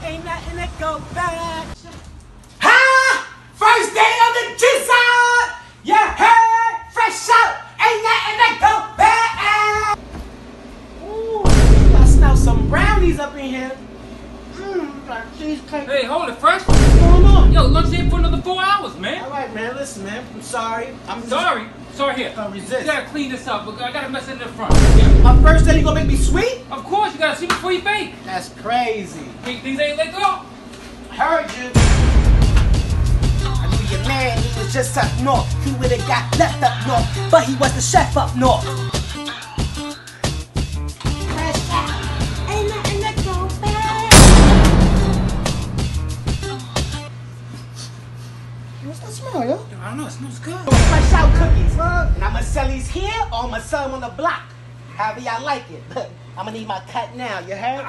Ain't nothing that go back. Ha! First day of the G-side! Yeah, hey! Fresh out! Ain't nothing that go back! Ooh, I smell some brownies up in here. Like cheesecake. Hey, hold it, Fresh. What's going on? Yo, lunch ain't for another 4 hours, man. Alright, man, listen, man. I'm sorry. Sorry here. I resist. You gotta clean this up, but I gotta mess it in the front. Yeah. My first day, you gonna make me sweet? Of course, you gotta see before you bake. That's crazy. Things ain't let go. Heard you. I knew your man, he was just up north. He would've got left up north, but he was the chef up north. Fresh out, ain't nothing that go back. What's that smell, yo? I don't know, it smells good. Fresh out cookies, and I'ma sell these here or I'ma sell them on the block. However y'all like it. I'ma need my cut now, you heard?